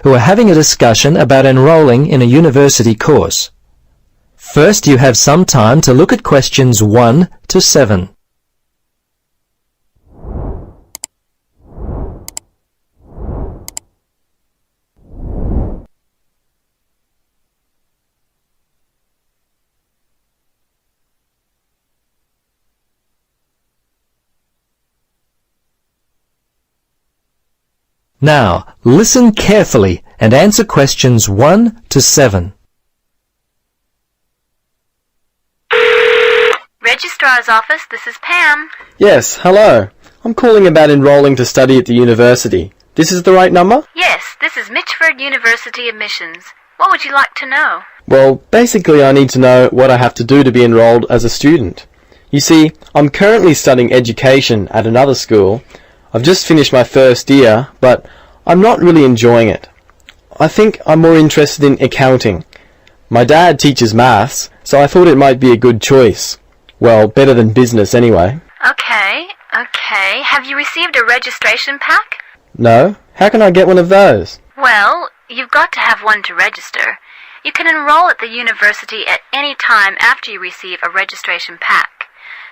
who are having a discussion about enrolling in a university course. First, you have some time to look at questions 1 to 7. Now, listen carefully and answer questions 1 to 7. Registrar's office, this is Pam. Yes, hello. I'm calling about enrolling to study at the university. This is the right number? Yes, this is Mitchford University admissions. What would you like to know? Well, basically I need to know what I have to do to be enrolled as a student. You see, I'm currently studying education at another school. I've just finished my first year, but I'm not really enjoying it. I think I'm more interested in accounting. My dad teaches maths, so I thought it might be a good choice. Well, better than business anyway. Okay. Have you received a registration pack? No? How can I get one of those? Well, you've got to have one to register. You can enroll at the university at any time after you receive a registration pack.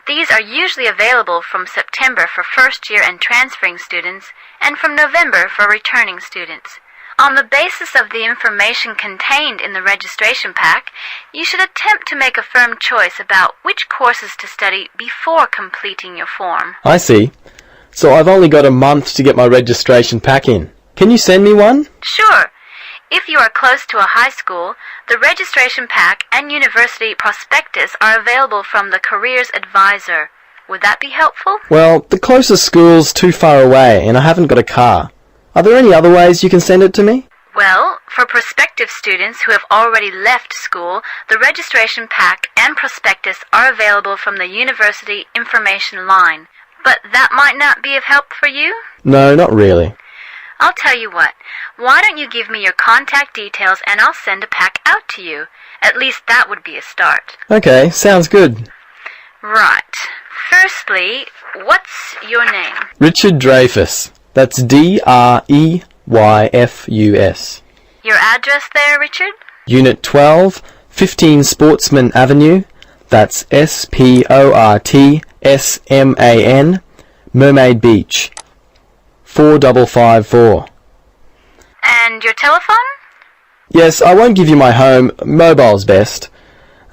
These are usually available from September for first-year and transferring students, and from November for returning students. On the basis of the information contained in the registration pack, you should attempt to make a firm choice about which courses to study before completing your form. I see. So I've only got a month to get my registration pack in. Can you send me one? Sure. If you are close to a high school, the registration pack and university prospectus are available from the Careers Advisor. Would that be helpful? Well, the closest school's too far away and I haven't got a car. Are there any other ways you can send it to me? Well, for prospective students who have already left school, the registration pack and prospectus are available from the university information line. But that might not be of help for you? No, not really. I'll tell you what, why don't you give me your contact details and I'll send a pack out to you. At least that would be a start. Okay, sounds good. Right. Firstly, what's your name? Richard Dreyfus. That's D-R-E-Y-F-U-S. Your address there, Richard? Unit 12, 15 Sportsman Avenue. That's S-P-O-R-T-S-M-A-N, Mermaid Beach. 4554. And your telephone? Yes, I won't give you my home. Mobile's best.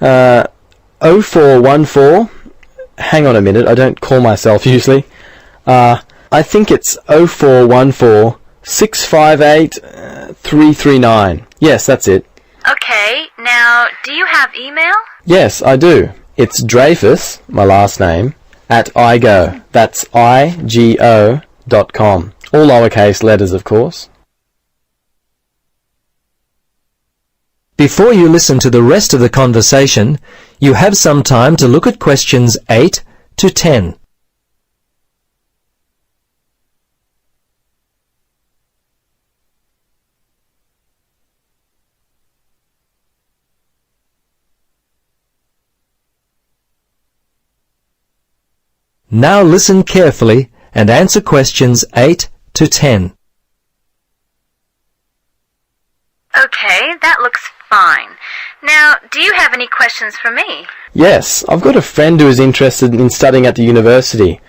0414. Hang on a minute, I don't call myself usually. I think it's 0414 658 339. Yes, that's it. Okay, now, do you have email? Yes, I do. It's Dreyfus, my last name, at igo. That's IGO.com. All lowercase letters, of course. Before you listen to the rest of the conversation, you have some time to look at questions 8 to 10. Now listen carefully and answer questions 8 to 10. Okay, that looks fine. Now, do you have any questions for me? Yes, I've got a friend who is interested in studying at the university.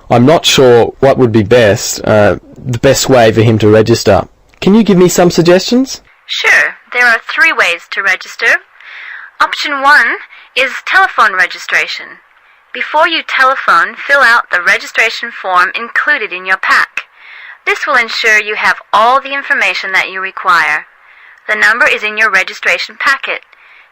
I'm not sure what would be the best way for him to register. Can you give me some suggestions? Sure, there are 3 ways to register. Option 1 is telephone registration. Before you telephone, fill out the registration form included in your pack. This will ensure you have all the information that you require. The number is in your registration packet.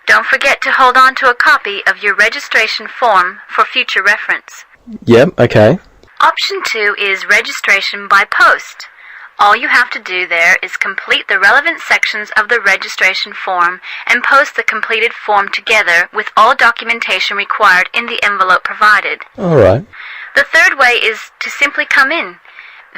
Don't forget to hold on to a copy of your registration form for future reference. Yep, okay. Option 2 is registration by post. All you have to do there is complete the relevant sections of the registration form and post the completed form together with all documentation required in the envelope provided. All right. The third way is to simply come in.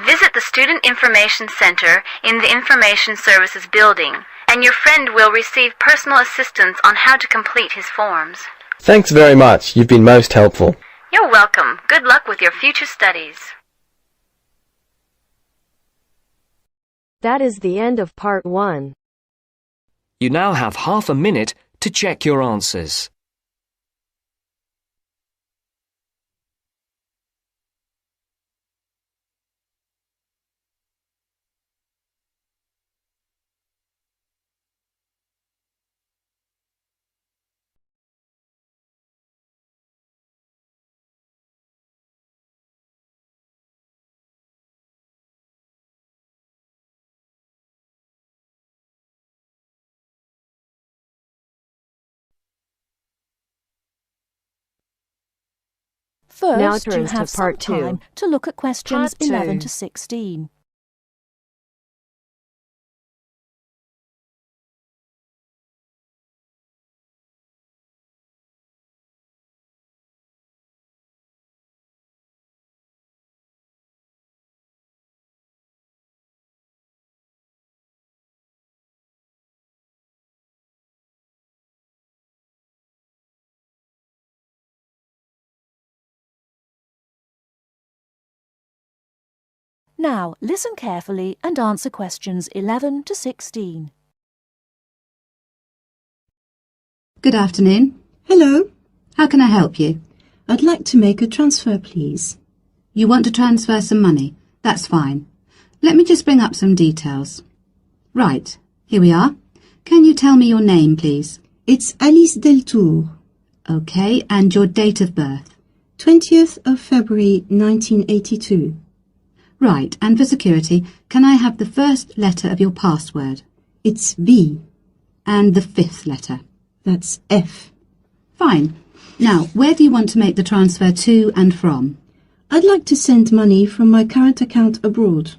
Visit the Student Information Center in the Information Services building, and your friend will receive personal assistance on how to complete his forms. Thanks very much. You've been most helpful. You're welcome. Good luck with your future studies. That is the end of part 1. You now have half a minute to check your answers. First, Now you turns to have some part 2. time to look at questions Part 2. 11 to 16. Now, listen carefully and answer questions 11 to 16. Good afternoon. Hello. How can I help you? I'd like to make a transfer, please. You want to transfer some money? That's fine. Let me just bring up some details. Right, here we are. Can you tell me your name, please? It's Alice Deltour. Okay, and your date of birth? 20th of February 1982. Right, and for security, can I have the first letter of your password? It's V. And the fifth letter? That's F. Fine. Now, where do you want to make the transfer to and from? I'd like to send money from my current account abroad.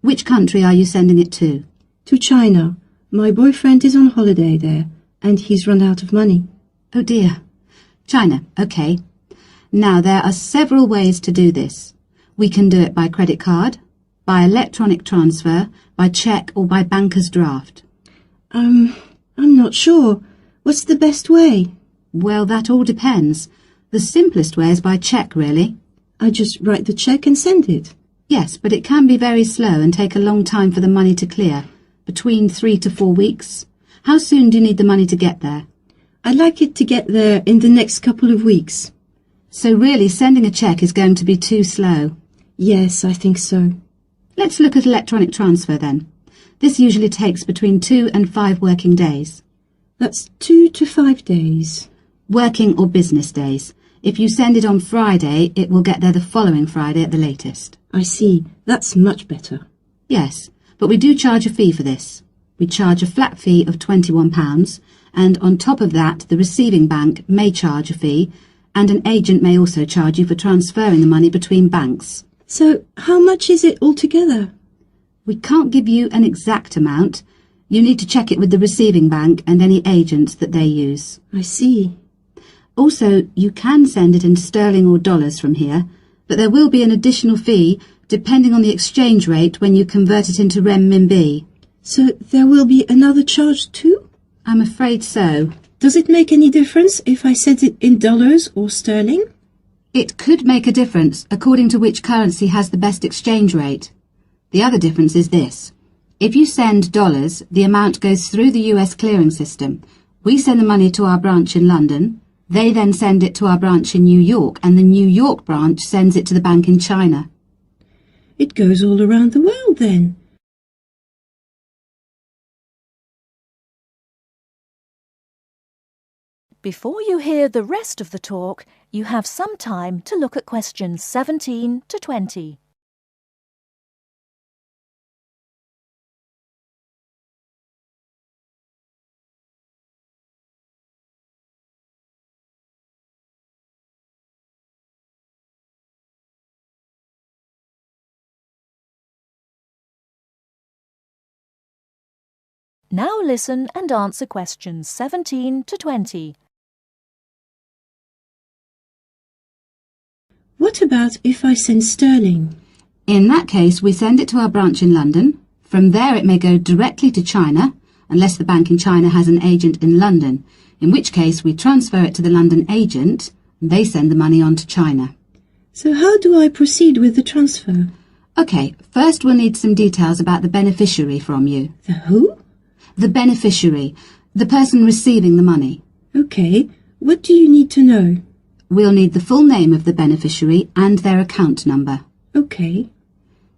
Which country are you sending it to? To China. My boyfriend is on holiday there, and he's run out of money. Oh dear. China, okay. Now, there are several ways to do this. We can do it by credit card, by electronic transfer, by cheque or by banker's draft. I'm not sure. What's the best way? Well, that all depends. The simplest way is by cheque, really. I just write the cheque and send it. Yes, but it can be very slow and take a long time for the money to clear, between 3 to 4 weeks. How soon do you need the money to get there? I'd like it to get there in the next couple of weeks. So really, sending a cheque is going to be too slow. Yes, I think so. Let's look at electronic transfer then. This usually takes between 2 and 5 working days. That's 2 to 5 days. Working or business days. If you send it on Friday, it will get there the following Friday at the latest. I see. That's much better. Yes, but we do charge a fee for this. We charge a flat fee of £21, and on top of that, the receiving bank may charge a fee, and an agent may also charge you for transferring the money between banks. So, how much is it altogether? We can't give you an exact amount. You need to check it with the receiving bank and any agents that they use. I see. Also, you can send it in sterling or dollars from here, but there will be an additional fee depending on the exchange rate when you convert it into renminbi. So there will be another charge too? I'm afraid so. Does it make any difference if I send it in dollars or sterling? It could make a difference according to which currency has the best exchange rate. The other difference is this. If you send dollars, the amount goes through the US clearing system. We send the money to our branch in London. They then send it to our branch in New York, and the New York branch sends it to the bank in China. It goes all around the world then. Before you hear the rest of the talk, you have some time to look at questions 17 to 20. Now listen and answer questions 17 to 20. What about if I send sterling? In that case, we send it to our branch in London. From there it may go directly to China, unless the bank in China has an agent in London, in which case we transfer it to the London agent, and they send the money on to China. So how do I proceed with the transfer? Okay, first we'll need some details about the beneficiary from you. The who? The beneficiary, the person receiving the money. Okay, what do you need to know? We'll need the full name of the beneficiary and their account number. Okay.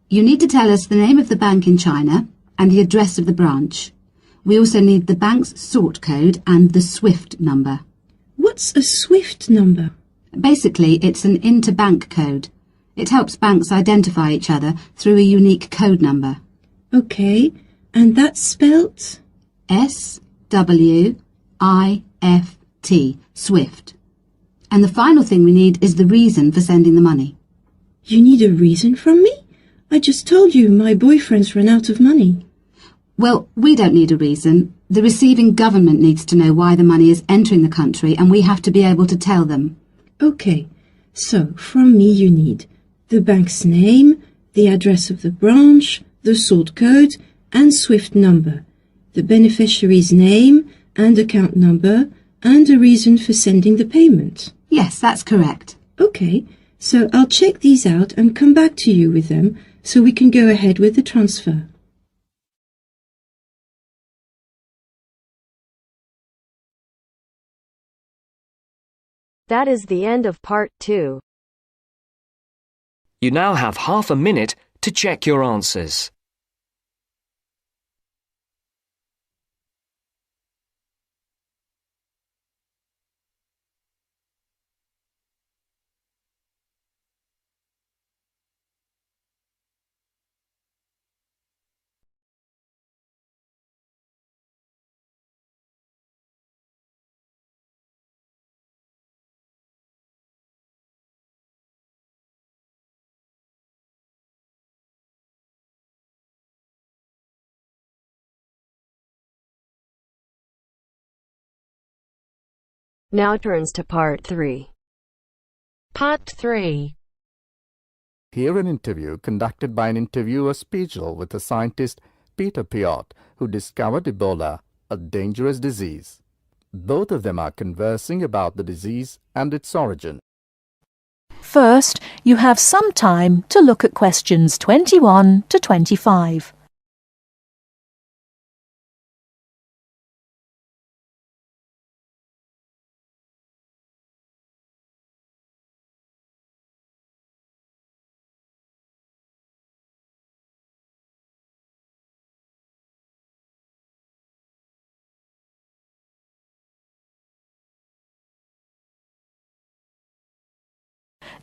You need to tell us the name of the bank in China and the address of the branch. We also need the bank's sort code and the SWIFT number. What's a SWIFT number? Basically, it's an interbank code. It helps banks identify each other through a unique code number. Okay, and that's spelt? SWIFT, SWIFT. And the final thing we need is the reason for sending the money. You need a reason from me? I just told you my boyfriend's run out of money. Well, we don't need a reason. The receiving government needs to know why the money is entering the country, and we have to be able to tell them. Okay, so from me you need the bank's name, the address of the branch, the sort code and SWIFT number, the beneficiary's name and account number, and a reason for sending the payment. Yes, that's correct. Okay, so I'll check these out and come back to you with them so we can go ahead with the transfer. That is the end of part 2. You now have half a minute to check your answers. Now turns to part 3. Part 3. Hear an interview conducted by an interviewer Spiegel with the scientist Peter Piot, who discovered Ebola, a dangerous disease. Both of them are conversing about the disease and its origin. First, you have some time to look at questions 21 to 25.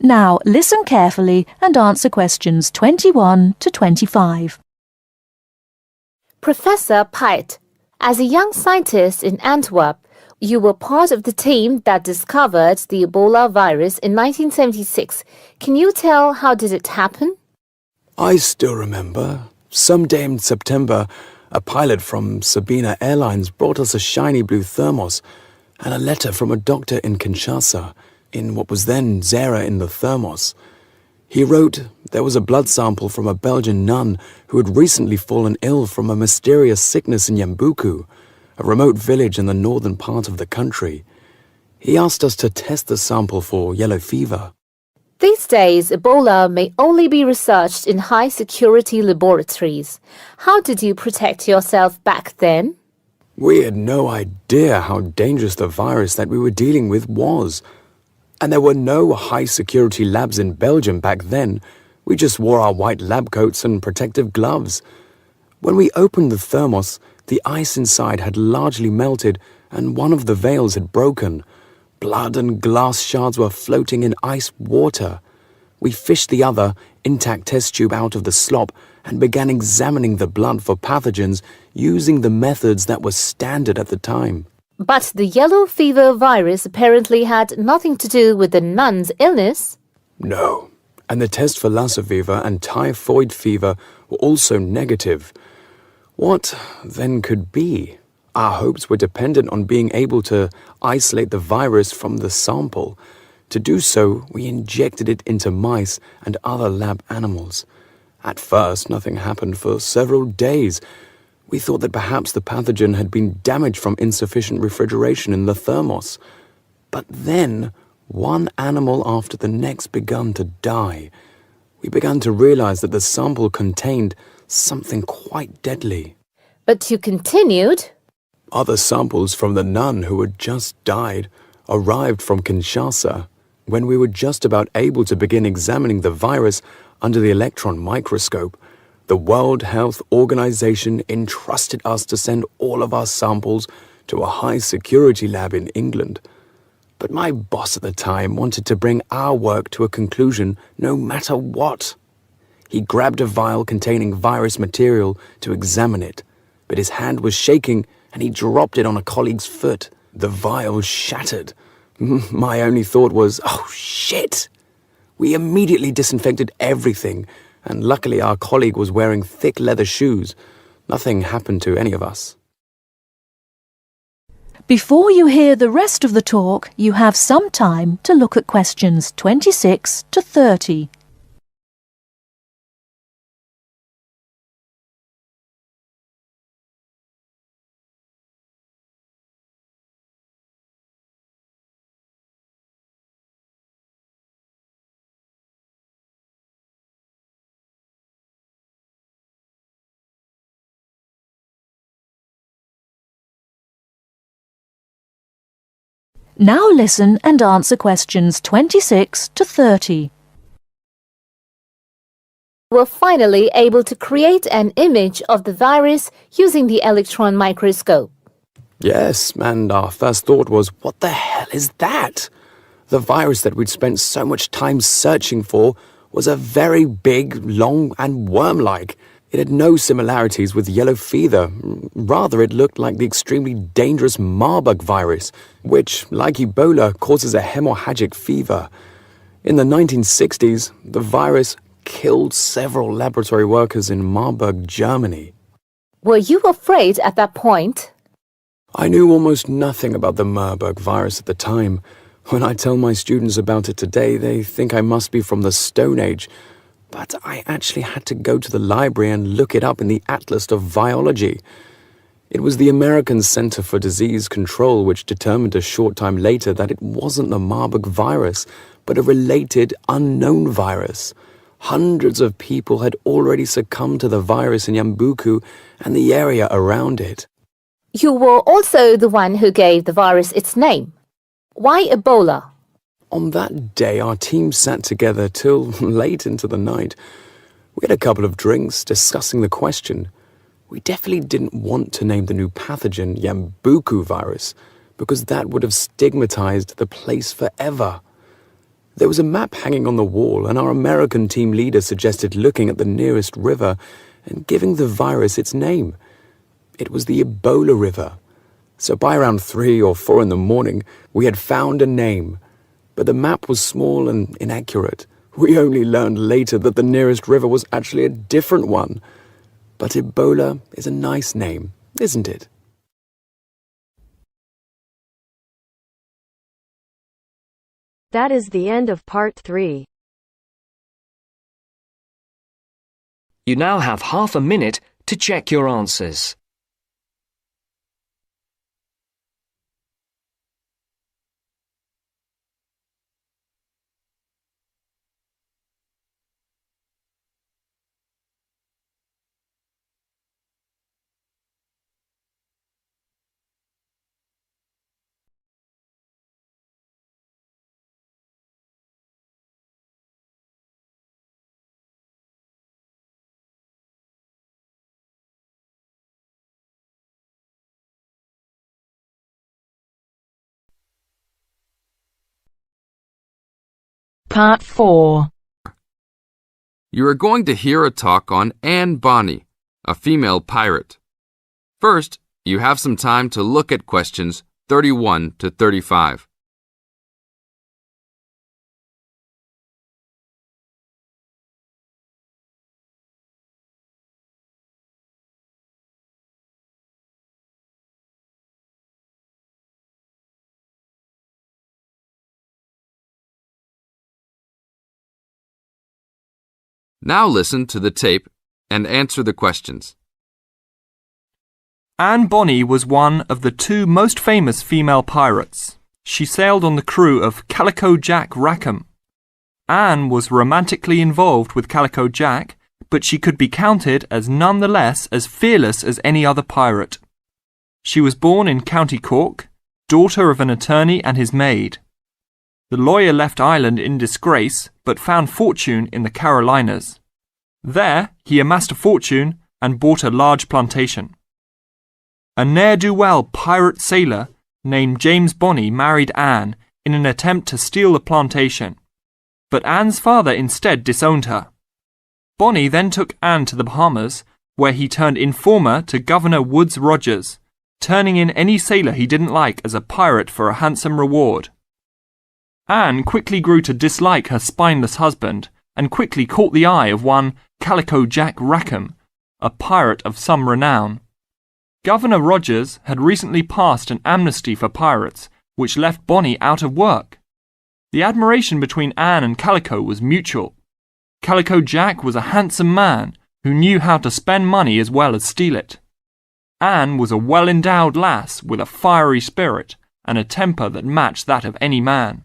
Now listen carefully and answer questions 21 to 25. Professor Piot, as a young scientist in Antwerp, you were part of the team that discovered the Ebola virus in 1976. Can you tell how did it happen? I still remember. Some day in September, a pilot from Sabina Airlines brought us a shiny blue thermos and a letter from a doctor in Kinshasa, in what was then Zara in the thermos. He wrote there was a blood sample from a Belgian nun who had recently fallen ill from a mysterious sickness in Yambuku, a remote village in the northern part of the country. He asked us to test the sample for yellow fever. These days, Ebola may only be researched in high-security laboratories. How did you protect yourself back then? We had no idea how dangerous the virus that we were dealing with was. And there were no high-security labs in Belgium back then. We just wore our white lab coats and protective gloves. When we opened the thermos, the ice inside had largely melted and one of the valves had broken. Blood and glass shards were floating in ice water. We fished the other, intact test tube out of the slop and began examining the blood for pathogens using the methods that were standard at the time. But the yellow fever virus apparently had nothing to do with the nun's illness. No, and the test for Lassa fever and typhoid fever were also negative. What then could be? Our hopes were dependent on being able to isolate the virus from the sample. To do so, we injected it into mice and other lab animals. At first, nothing happened for several days. We thought that perhaps the pathogen had been damaged from insufficient refrigeration in the thermos. But then, one animal after the next began to die. we began to realize that the sample contained something quite deadly. But you continued. Other samples from the nun who had just died arrived from Kinshasa when we were just about able to begin examining the virus under the electron microscope. The World Health Organization entrusted us to send all of our samples to a high-security lab in England. But my boss at the time wanted to bring our work to a conclusion no matter what. He grabbed a vial containing virus material to examine it, but his hand was shaking and he dropped it on a colleague's foot. The vial shattered. My only thought was, oh shit! We immediately disinfected everything, and luckily our colleague was wearing thick leather shoes. Nothing happened to any of us. Before you hear the rest of the talk, you have some time to look at questions 26 to 30. Now listen and answer questions 26 to 30. Were finally able to create an image of the virus using the electron microscope. Yes, and our first thought was, what the hell is that? The virus that we'd spent so much time searching for was a very big, long and worm-like. It had no similarities with yellow fever. Rather, it looked like the extremely dangerous Marburg virus, which, like Ebola, causes a hemorrhagic fever. In the 1960s, the virus killed several laboratory workers in Marburg, Germany. Were you afraid at that point? I knew almost nothing about the Marburg virus at the time. When I tell my students about it today, they think I must be from the Stone Age. But I actually had to go to the library and look it up in the Atlas of Virology. It was the American Center for Disease Control which determined a short time later that it wasn't the Marburg virus, but a related unknown virus. Hundreds of people had already succumbed to the virus in Yambuku and the area around it. You were also the one who gave the virus its name. Why Ebola? On that day, our team sat together till late into the night. We had a couple of drinks discussing the question. We definitely didn't want to name the new pathogen Yambuku virus, because that would have stigmatized the place forever. There was a map hanging on the wall, and our American team leader suggested looking at the nearest river and giving the virus its name. It was the Ebola River. So by around 3 or 4 in the morning, we had found a name. But the map was small and inaccurate. We only learned later that the nearest river was actually a different one. But Ebola is a nice name, isn't it? That is the end of part 3. You now have half a minute to check your answers. Part 4. You are going to hear a talk on Anne Bonny, a female pirate. First, you have some time to look at questions 31 to 35. Now listen to the tape and answer the questions. Anne Bonny was one of the 2 most famous female pirates. She sailed on the crew of Calico Jack Rackham. Anne was romantically involved with Calico Jack, but she could be counted as nonetheless as fearless as any other pirate. She was born in County Cork, daughter of an attorney and his maid. The lawyer left Ireland in disgrace, but found fortune in the Carolinas. There, he amassed a fortune and bought a large plantation. A ne'er-do-well pirate sailor named James Bonney married Anne in an attempt to steal the plantation, but Anne's father instead disowned her. Bonney then took Anne to the Bahamas, where he turned informer to Governor Woodes Rogers, turning in any sailor he didn't like as a pirate for a handsome reward. Anne quickly grew to dislike her spineless husband and quickly caught the eye of one Calico Jack Rackham, a pirate of some renown. Governor Rogers had recently passed an amnesty for pirates, which left Bonney out of work. The admiration between Anne and Calico was mutual. Calico Jack was a handsome man who knew how to spend money as well as steal it. Anne was a well-endowed lass with a fiery spirit and a temper that matched that of any man.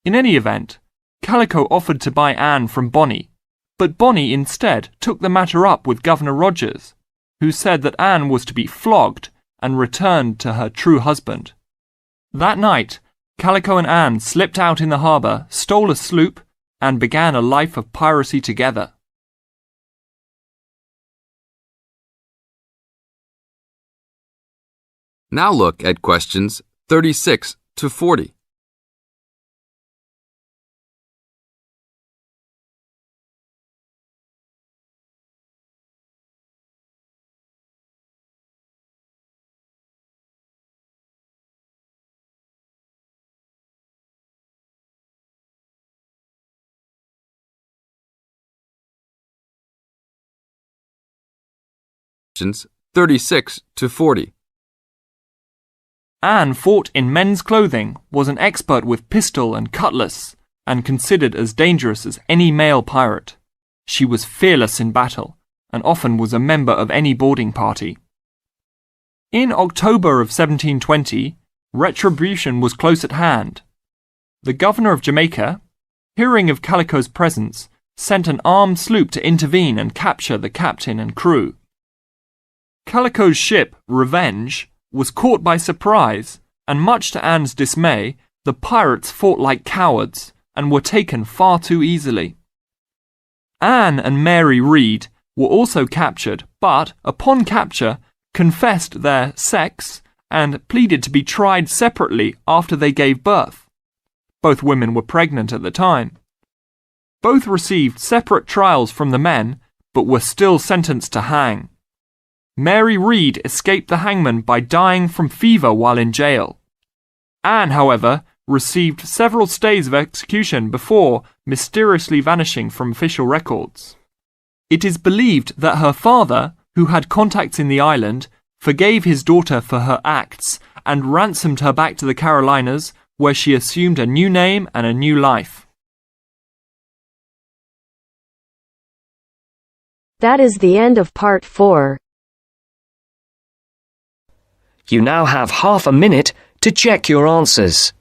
In any event, Calico offered to buy Anne from Bonney, but Bonney instead took the matter up with Governor Rogers, who said that Anne was to be flogged and returned to her true husband. That night, Calico and Anne slipped out in the harbour, stole a sloop, and began a life of piracy together. Now look at questions 36 to 40. Questions 36 to 40. Anne fought in men's clothing, was an expert with pistol and cutlass, and considered as dangerous as any male pirate. She was fearless in battle, and often was a member of any boarding party. In October of 1720, retribution was close at hand. The governor of Jamaica, hearing of Calico's presence, sent an armed sloop to intervene and capture the captain and crew. Calico's ship, Revenge, was caught by surprise, and much to Anne's dismay, the pirates fought like cowards and were taken far too easily. Anne and Mary Read were also captured, but, upon capture, confessed their sex and pleaded to be tried separately after they gave birth. Both women were pregnant at the time. Both received separate trials from the men, but were still sentenced to hang. Mary Read escaped the hangman by dying from fever while in jail. Anne, however, received several stays of execution before mysteriously vanishing from official records. It is believed that her father, who had contacts in the island, forgave his daughter for her acts and ransomed her back to the Carolinas, where she assumed a new name and a new life. That is the end of part 4. You now have half a minute to check your answers.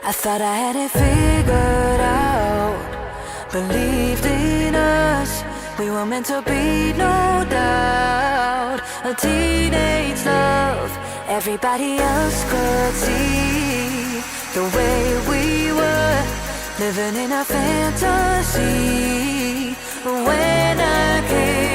I thought I had it figured out, believed in us, we were meant to be, no doubt. A teenage love, everybody else could see the way we were, living in a fantasy. When I came